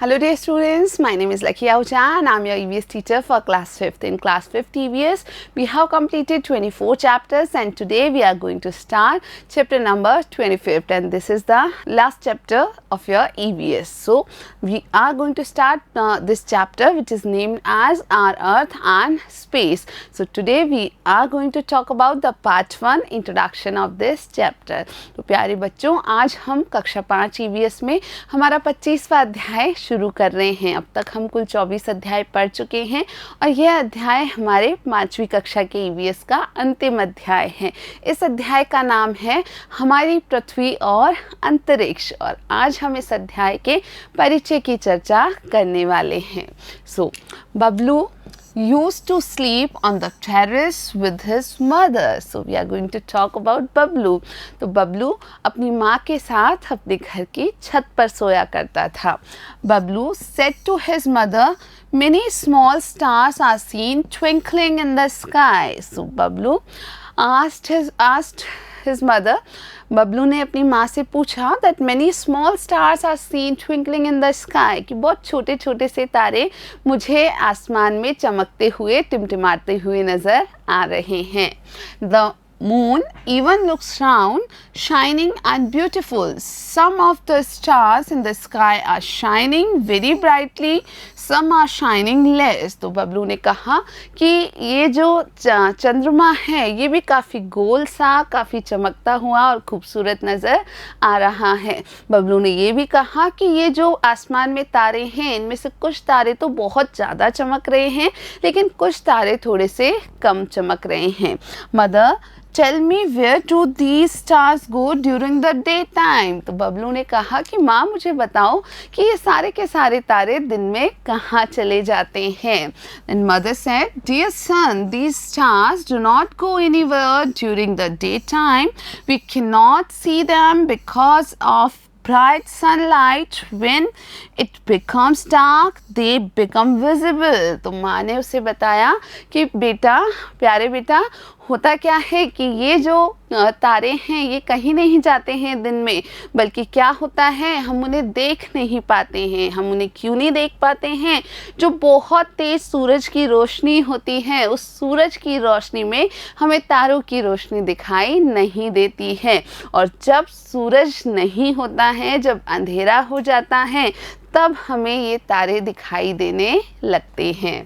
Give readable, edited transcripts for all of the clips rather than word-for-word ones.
Hello dear students, my name is Lucky Ahuja and I am your EVS teacher for class 5th. In class 5th EVS, we have completed 24 chapters and today we are going to start chapter number 25th and this is the last chapter of your EVS. So, we are going to start this chapter which is named as Our Earth and Space. So, today we are going to talk about the part 1 introduction of this chapter. तो प्यारे बच्चों, आज हम कक्षा 5 EVS में हमारा 25वां अध्याय शुरू कर रहे हैं। अब तक हम कुल 24 अध्याय पढ़ चुके हैं और यह अध्याय हमारे 5वीं कक्षा के EVS का अंतिम अध्याय है। इस अध्याय का नाम है हमारी पृथ्वी और अंतरिक्ष और आज हम इस अध्याय के परिचय की चर्चा करने वाले हैं। सो Bablu used to sleep on the terrace with his mother. So we are going to talk about Bablu. तो बबलू अपनी माँ के साथ अपने घर की छत पर सोया करता था। Bablu said to his mother, many small stars are seen twinkling in the sky. So Bablu asked his mother, Bablu ने अपनी माँ से पूछा that many small stars are seen twinkling in the sky कि बहुत छोटे छोटे से तारे मुझे आसमान में चमकते हुए टिमटिमाते हुए नज़र आ रहे हैं। The moon even looks round, shining and beautiful. Some of the stars in the sky are shining very brightly, some are shining less. तो बबलू ने कहा कि ये जो चंद्रमा है ये भी काफ़ी गोल सा, काफ़ी चमकता हुआ और खूबसूरत नज़र आ रहा है। बबलू ने ये भी कहा कि ये जो आसमान में तारे हैं इनमें से कुछ तारे तो बहुत ज़्यादा चमक रहे हैं लेकिन कुछ तारे थोड़े से कम चमक रहे हैं। Mother Tell me where do these stars go during the daytime? तो बबलू ने कहा कि माँ मुझे बताओ कि ये सारे के सारे तारे दिन में कहाँ चले जाते हैं। And mother said, dear son, these stars do not go anywhere during the daytime. We cannot see them because of bright sunlight. When it becomes dark, they become visible. तो माँ ने उसे बताया कि बेटा, प्यारे बेटा, होता क्या है कि ये जो तारे हैं ये कहीं नहीं जाते हैं दिन में, बल्कि क्या होता है हम उन्हें देख नहीं पाते हैं। हम उन्हें क्यों नहीं देख पाते हैं? जो बहुत तेज़ सूरज की रोशनी होती है उस सूरज की रोशनी में हमें तारों की रोशनी दिखाई नहीं देती है और जब सूरज नहीं होता है, जब अंधेरा हो जाता है, तब हमें ये तारे दिखाई देने लगते हैं।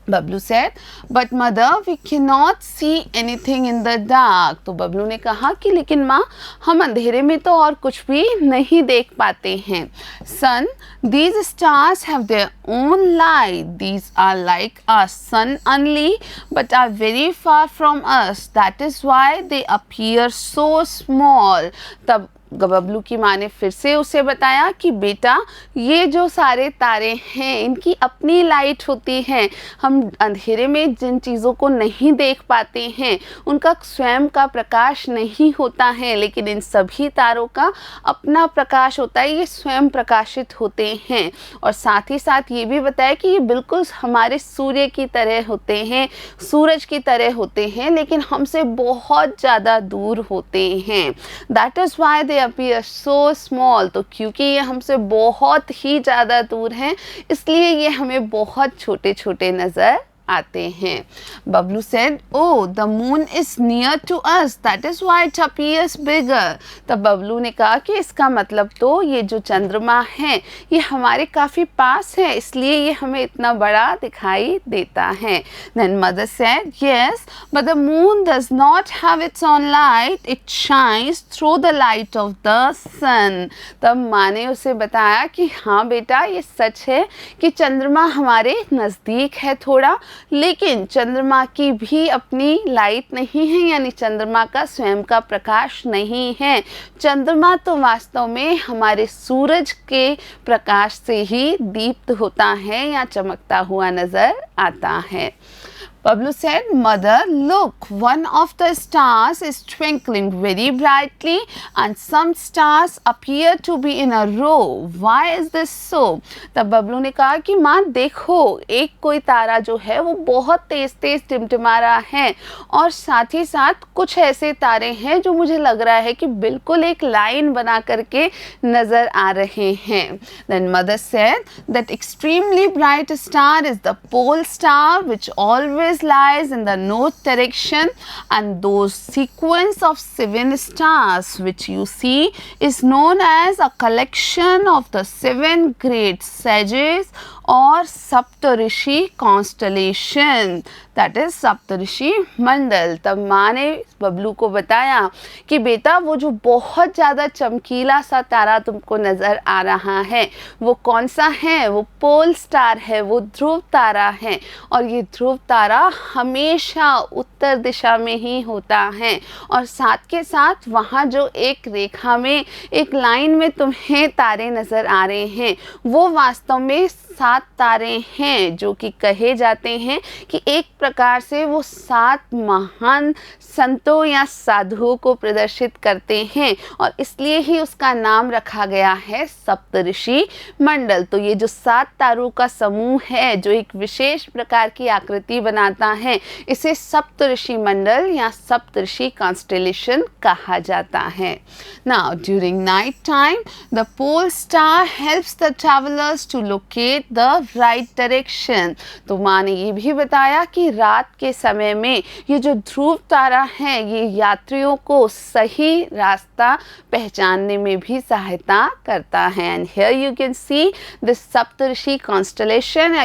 Bablu said, but mother, we cannot see anything in the dark. तो बबलू ने कहा कि लेकिन माँ हम अंधेरे में तो और कुछ भी नहीं देख पाते हैं। Son, these stars have their own light. These are like our sun only, but are very far from us. That is why they appear so small. तब बबलू की माँ ने फिर से उसे बताया कि बेटा ये जो सारे तारे हैं इनकी अपनी लाइट होती है। हम अंधेरे में जिन चीज़ों को नहीं देख पाते हैं उनका स्वयं का प्रकाश नहीं होता है, लेकिन इन सभी तारों का अपना प्रकाश होता है, ये स्वयं प्रकाशित होते हैं। और साथ ही साथ ये भी बताया कि ये बिल्कुल हमारे सूर्य की तरह होते हैं, सूरज की तरह होते हैं, लेकिन हमसे बहुत ज़्यादा दूर होते हैं। That is why they appear so small. तो क्योंकि ये हमसे बहुत ही ज़्यादा दूर हैं इसलिए ये हमें बहुत छोटे छोटे नज़र आते हैं। Bablu said, oh, the moon is near to us, that is why it appears bigger. तब बबलू ने कहा कि इसका मतलब तो ये जो चंद्रमा है ये हमारे काफ़ी पास है इसलिए ये हमें इतना बड़ा दिखाई देता है। Then mother said, yes, but the moon does not have its own light, it shines through the light of the sun. तब माँ ने उसे बताया कि हाँ बेटा ये सच है कि चंद्रमा हमारे नज़दीक है थोड़ा, लेकिन चंद्रमा की भी अपनी लाइट नहीं है, यानी चंद्रमा का स्वयं का प्रकाश नहीं है। चंद्रमा तो वास्तव में हमारे सूरज के प्रकाश से ही दीप्त होता है या चमकता हुआ नज़र आता है। Bablu said, "Mother, look, one of the stars is twinkling very brightly and some stars appear to be in a row. Why is this so?" तब बबलू ने कहा कि माँ देखो, एक कोई तारा जो है वो बहुत तेज तेज टिमटिमा रहा है और साथ ही साथ कुछ ऐसे तारे हैं जो मुझे लग रहा है कि बिल्कुल एक लाइन बना करके नजर आ रहे हैं. Then mother said that extremely bright star is the pole star which always lies in the north direction, and those sequence of 7 stars which you see is known as a collection of the 7 great sages or Saptarishi constellation, that is Saptarishi मंडल. तब माँ ने बबलू को बताया कि बेटा वो जो बहुत ज़्यादा चमकीला सा तारा तुमको नज़र आ रहा है वो कौन सा है? वो पोल स्टार है, वो ध्रुव तारा है. और ये ध्रुव तारा हमेशा उत्तर दिशा में ही होता है. और साथ के साथ वहाँ जो एक रेखा में, एक लाइन में तुम्हें तारे नज़र आ रहे हैं वो वास्तव में 7 तारे हैं जो कि कहे जाते हैं कि एक प्रकार से वो 7 महान संतों या साधुओं को प्रदर्शित करते हैं और इसलिए ही उसका नाम रखा गया है सप्तऋषि मंडल. तो ये जो 7 तारों का समूह है जो एक विशेष प्रकार की आकृति बनाता है, इसे सप्तऋषि मंडल या सप्तऋषि कॉन्स्टेलेशन कहा जाता है. Now during night time the pole star helps the travellers to locate the right direction. तो माँ ने ये भी बताया कि रात के समय में ये जो ध्रुव तारा है ये यात्रियों को सही रास्ता पहचानने में भी सहायता करता है. And here you can see this Saptarishi constellation.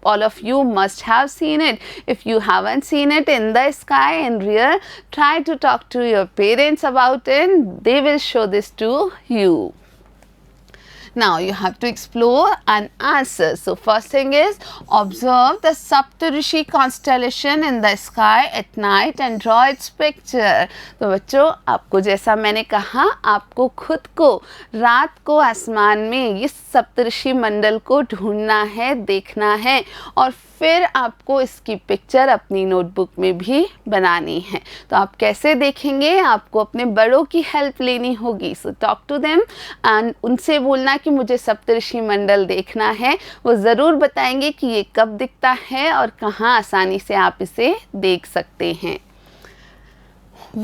All of you must have seen it. If you haven't seen it in the sky in real, try to talk to your parents about it. They will show this to you. Now you have to explore and answer. So first thing is observe the Saptarishi constellation in the sky at night and draw its picture. तो बच्चों आपको जैसा मैंने कहा आपको खुद को रात को आसमान में इस सप्तऋषि मंडल को ढूंढना है, देखना है और फिर आपको इसकी पिक्चर अपनी नोटबुक में भी बनानी है. तो आप कैसे देखेंगे? आपको अपने बड़ों की हेल्प लेनी होगी. So talk to them and उनसे बोलना कि मुझे सप्तऋषि मंडल देखना है. वो ज़रूर बताएंगे कि ये कब दिखता है और कहाँ आसानी से आप इसे देख सकते हैं.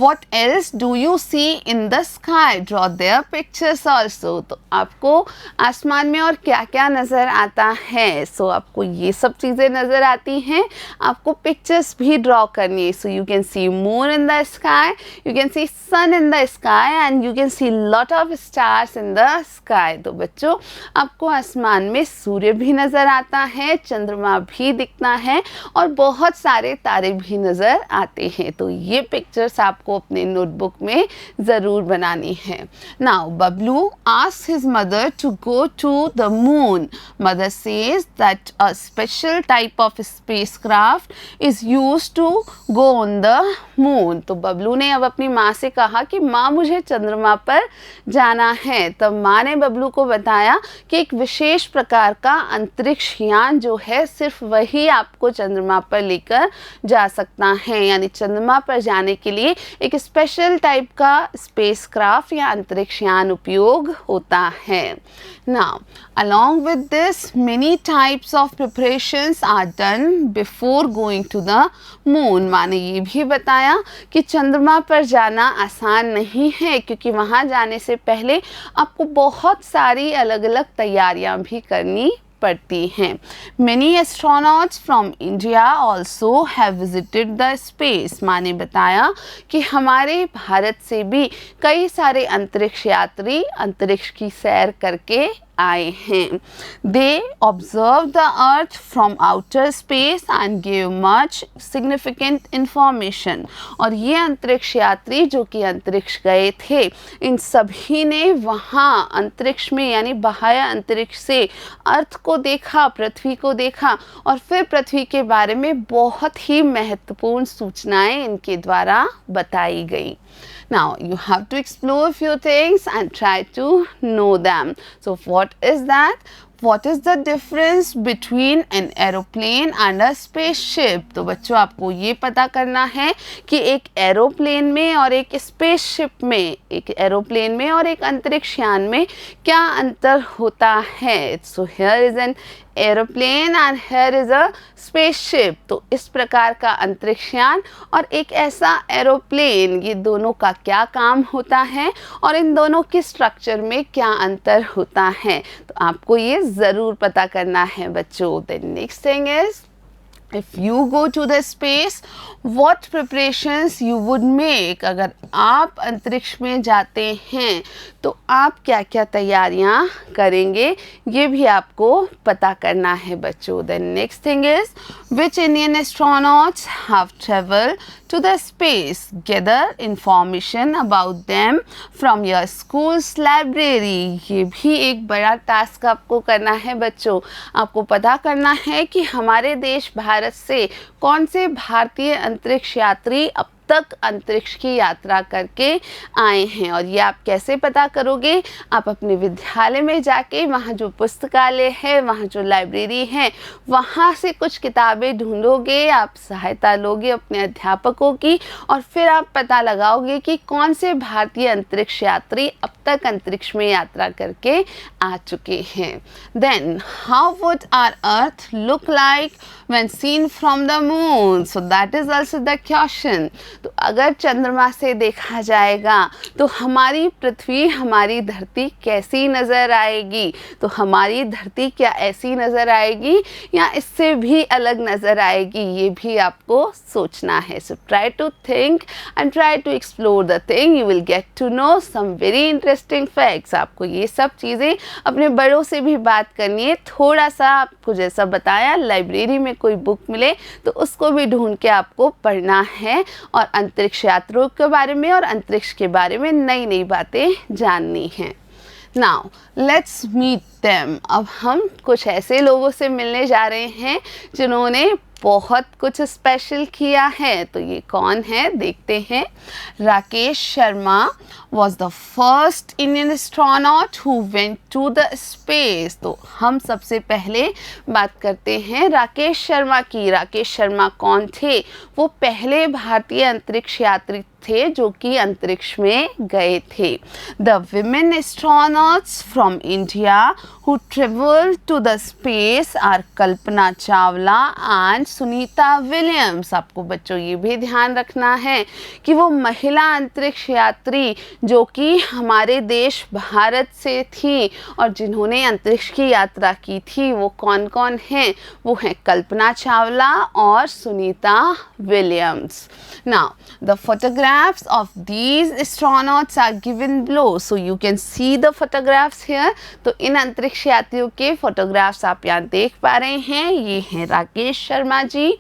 What else do you see in the sky? Draw their pictures also. तो आपको आसमान में और क्या क्या नज़र आता है? सो आपको ये सब चीज़ें नज़र आती हैं, आपको पिक्चर्स भी ड्रॉ करनी है. So you can see moon in the sky, you can see sun in the sky and you can see lot of stars in the sky. तो बच्चों आपको आसमान में सूर्य भी नज़र आता है, चंद्रमा भी दिखता है और बहुत सारे तारे भी नज़र आते हैं. तो ये पिक्चर्स आप को अपने नोटबुक में ज़रूर बनानी है. Now Bablu asks his mother to go to the moon. Mother says that a special type of spacecraft is used to go on the moon. तो बबलू ने अब अपनी माँ से कहा कि माँ मुझे चंद्रमा पर जाना है. तब माँ ने बबलू को बताया कि एक विशेष प्रकार का अंतरिक्ष यान जो है सिर्फ वही आपको चंद्रमा पर लेकर जा सकता है. यानी चंद्रमा पर जाने के लिए एक स्पेशल टाइप का स्पेसक्राफ्ट या अंतरिक्ष यान उपयोग होता है. Now, along with this, many types of preparations are done before going to the moon. माने ये भी बताया कि चंद्रमा पर जाना आसान नहीं है क्योंकि वहाँ जाने से पहले आपको बहुत सारी अलग अलग तैयारियाँ भी करनी पड़ती हैं. Many astronauts from India also have visited the space. माँ ने बताया कि हमारे भारत से भी कई सारे अंतरिक्ष यात्री अंतरिक्ष की सैर करके आए हैं. They observed the earth from outer space and gave much significant information. और ये अंतरिक्ष यात्री जो कि अंतरिक्ष गए थे इन सभी ने वहाँ अंतरिक्ष में यानी बाह्य अंतरिक्ष से अर्थ को देखा, पृथ्वी को देखा और फिर पृथ्वी के बारे में बहुत ही महत्वपूर्ण सूचनाएं इनके द्वारा बताई गई. Now you have to explore a few things and try to know them. So what is that? What is the difference between an aeroplane and a spaceship? तो बच्चों आपको ये पता करना है कि एक एरोप्लेन में और एक स्पेसशिप में, एक एरोप्लेन में और एक अंतरिक्ष यान में क्या अंतर होता है. So here is an aeroplane and here is a spaceship. तो इस प्रकार का अंतरिक्ष यान और एक ऐसा एरोप्लेन, ये दोनों का क्या काम होता है और इन दोनों के स्ट्रक्चर में क्या अंतर होता है, तो आपको ये ज़रूर पता करना है बच्चों. The next thing is, if you go to the space, what preparations you would make. अगर आप अंतरिक्ष में जाते हैं तो आप क्या क्या तैयारियां करेंगे, ये भी आपको पता करना है बच्चों. The next thing is, which Indian astronauts have traveled to the space? Gather information about them from your school's library. ये भी एक बड़ा टास्क आपको करना है बच्चों. आपको पता करना है कि हमारे देश भारत से कौन से भारतीय अंतरिक्ष यात्री अब तक अंतरिक्ष की यात्रा करके आए हैं. और ये आप कैसे पता करोगे, आप अपने विद्यालय में जाके वहाँ जो पुस्तकालय है, वहाँ जो लाइब्रेरी है, वहाँ से कुछ किताबें ढूंढोगे, आप सहायता लोगे अपने अध्यापकों की और फिर आप पता लगाओगे कि कौन से भारतीय अंतरिक्ष यात्री अब तक अंतरिक्ष में यात्रा करके आ चुके हैं. Then how would our earth look like when seen from the moon. So that is also the question. तो अगर चंद्रमा से देखा जाएगा तो हमारी पृथ्वी, हमारी धरती कैसी नज़र आएगी. तो हमारी धरती क्या ऐसी नज़र आएगी या इससे भी अलग नज़र आएगी, ये भी आपको सोचना है. So try to think and try to explore the thing. You will get to know some very interesting facts. आपको ये सब चीज़ें अपने बड़ों से भी बात करनी है. थोड़ा सा आपको जैसा बताया, लाइब्रेरी में कोई बुक मिले तो उसको भी ढूंढ के आपको पढ़ना है और अंतरिक्ष यात्रियों के बारे में और अंतरिक्ष के बारे में नई नई बातें जाननी हैं. Now let's meet them. अब हम कुछ ऐसे लोगों से मिलने जा रहे हैं जिन्होंने बहुत कुछ स्पेशल किया है. तो ये कौन है देखते हैं. Rakesh Sharma was the first Indian astronaut who went to the space. तो हम सबसे पहले बात करते हैं राकेश शर्मा की. राकेश शर्मा कौन थे, वो पहले भारतीय अंतरिक्ष यात्री थे जो कि अंतरिक्ष में गए थे. The women astronauts from India who traveled to the space are Kalpana Chawla and Sunita Williams. आपको बच्चों ये भी ध्यान रखना है कि वो महिला अंतरिक्ष यात्री जो कि हमारे देश भारत से थी और जिन्होंने अंतरिक्ष की यात्रा की थी, वो कौन कौन हैं, वो हैं कल्पना चावला और Sunita Williams. Now the photographs of these astronauts are given below. So you can see the photographs here. तो इन अंतरिक्ष यात्रियों के फोटोग्राफ्स आप यहाँ देख पा रहे हैं. ये हैं Rakesh Sharma ji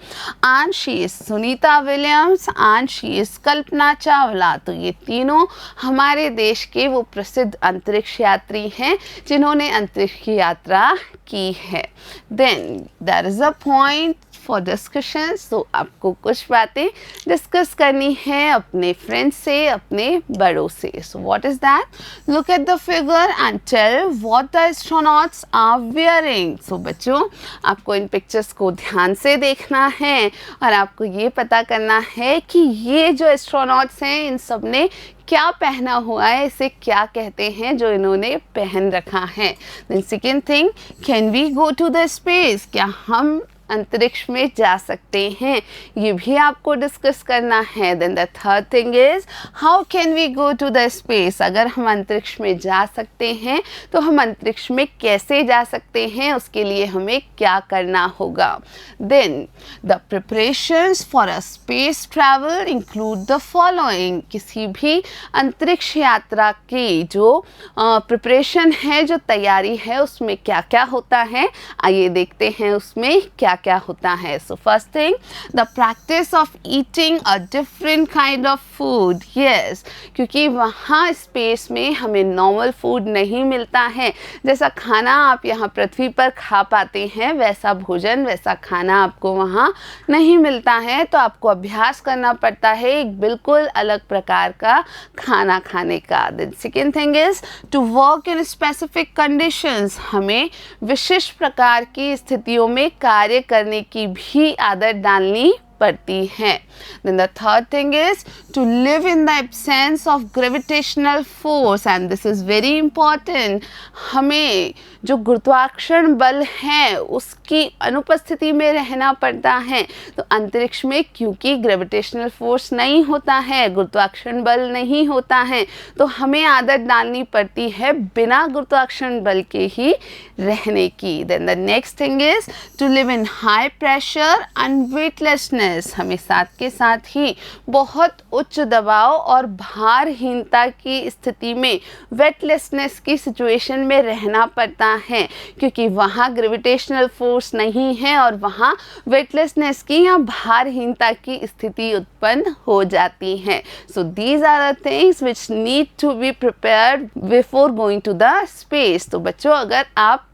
and she is Sunita Williams and she is Kalpana Chawla. तो ये तीनों हमारे देश के वो प्रसिद्ध अंतरिक्ष यात्री हैं जिन्होंने अंतरिक्ष की यात्रा की है. Then there is a point for discussion. So आपको कुछ बातें डिस्कस करनी है अपने फ्रेंड्स से, अपने बड़ों से. So what is that, look at the figure and tell what the astronauts are wearing. So बच्चों आपको इन पिक्चर्स को ध्यान से देखना है और आपको ये पता करना है कि ये जो एस्ट्रोनॉट्स हैं इन सब ने क्या पहना हुआ है, इसे क्या कहते हैं जो इन्होंने पहन रखा है. Then second thing, can we go to the space. क्या हम अंतरिक्ष में जा सकते हैं, ये भी आपको डिस्कस करना है. Then the third thing is, how can we go to the space. अगर हम अंतरिक्ष में जा सकते हैं तो हम अंतरिक्ष में कैसे जा सकते हैं, उसके लिए हमें क्या करना होगा. Then the preparations for a space travel include the following. किसी भी अंतरिक्ष यात्रा की जो प्रिपरेशन है, जो तैयारी है, उसमें क्या क्या होता है, आइए देखते हैं उसमें क्या क्या होता है. So first thing, the practice of eating a different kind of food. Yes, क्योंकि वहाँ स्पेस में हमें नॉर्मल फूड नहीं मिलता है. जैसा खाना आप यहाँ पृथ्वी पर खा पाते हैं वैसा भोजन, वैसा खाना आपको वहाँ नहीं मिलता है. तो आपको अभ्यास करना पड़ता है एक बिल्कुल अलग प्रकार का खाना खाने का. Then second thing is to work in specific conditions. हमें विशिष्ट प्रकार की स्थितियों में कार्य करने की भी आदत डालनी पड़ती है. Then the third thing is to live in the absence of gravitational force, and this is very important. हमें जो गुरुत्वाकर्षण बल है उसकी अनुपस्थिति में रहना पड़ता है. तो अंतरिक्ष में क्योंकि ग्रेविटेशनल फोर्स नहीं होता है, गुरुत्वाकर्षण बल नहीं होता है, तो हमें आदत डालनी पड़ती है बिना गुरुत्वाकर्षण बल के ही रहने की. Then the next thing is to live in high pressure and weightlessness. हमें साथ के साथ ही बहुत उच्च दबाव और भारहीनता की स्थिति में वेटलेसनेस की सिचुएशन में रहना पड़ता है, क्योंकि वहाँ ग्रेविटेशनल फोर्स नहीं है और वहाँ वेटलेसनेस की या भारहीनता की स्थिति उत्पन्न हो जाती है. So these are the things which need to be prepared before going to the space. तो बच्चों, अगर आप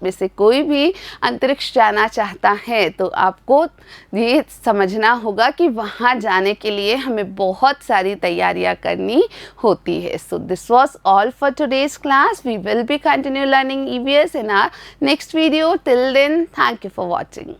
में से कोई भी अंतरिक्ष जाना चाहता है तो आपको ये समझना होगा कि वहाँ जाने के लिए हमें बहुत सारी तैयारियां करनी होती है. So this was all for today's class. We will be continue learning EVS in our next video. Till then, thank you for watching.